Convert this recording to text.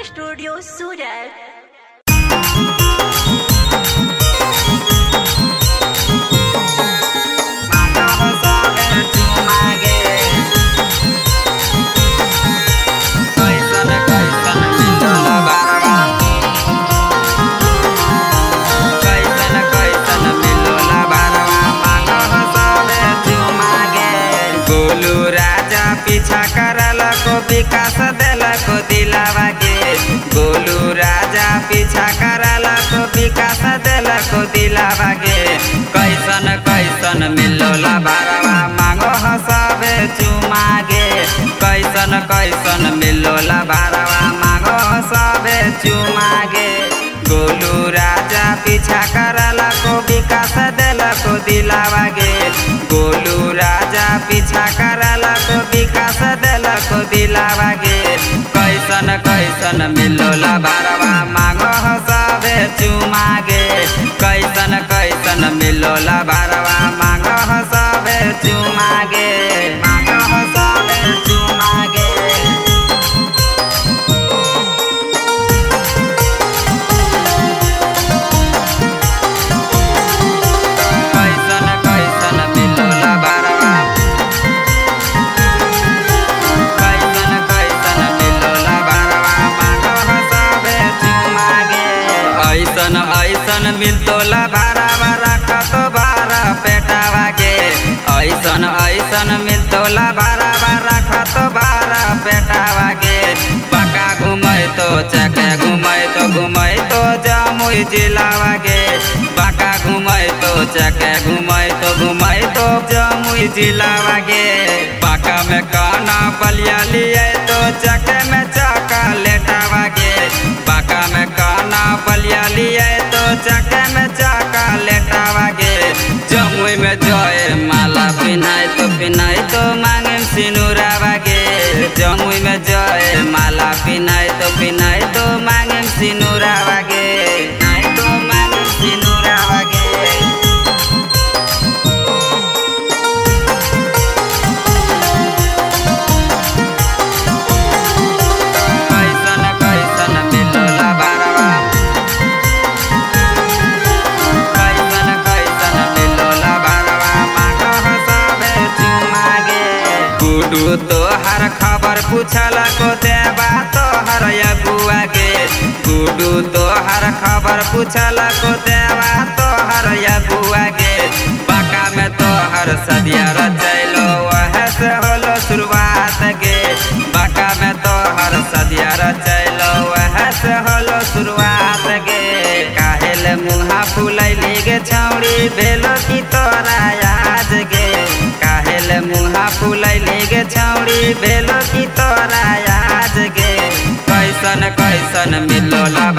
Studio सूरत। पीछा करल को विकास दिल को दिलावा गे। गोलू राजा पीछा करल को विकास दिल को दिलावा गे। कैसन कैसन मिलोला बारवा मांगो हसबे चुमा गे। कैसन कैसन मिलोला बारवा मांगो हसबे चुमा गे। गोलू राजा पीछा करल को विकास दिल को दिलावा गे। गोलू राजा पीछा करल को विकास दिल को दिलावा गे। कैसन कैसन मिलोला बारवा मांगो हसबे चुमा गे। कैसन कैसन मिलोला बारवा मांगो हसबे चुमा गे। मांगो हसबे चुमा गे। ऐसन मिलतोला बारवा रखत बारा पेटावा गे। ऐसन ऐसन मिलतोला बारवा रखत बारा पेटावा गे। बका घुमै तो चके घुमै तो जमुई जिलावा गे। बका घुमै तो चके घुमै तो जमुई जिलावा गे। बका में काना बलिया लिए तो चके में चका लेटावा गे। बका में काना बलिया लिए तो चके में चका लेटावा गे। जमुई में जोए माला पिनाई तो मांगे सिनुरावा गे। जमुई में जोए माला पिनाई तो मांगे सिनुरावा गे। नहीं तो मांगे सिनुरावा गे। गुडू तो हर खबर पूछला को देवा तो हर अगुआ गे। गुडू तो हर खबर पूछला को देवा तो हर अगुआ गे। बका में तो हर सदिया रचैलो वह से होलो शुरुआत गे। बका में तो हर सदिया रचैलो वह से होलो शुरुआत गे। काहेल मुहा फुलैली गे छौड़ी भेलो की तोरा आज गे। काहेल मुहा फुलैली गे छौड़ी भेलो की तोरा आज गे। कैसन कैसन मिलोला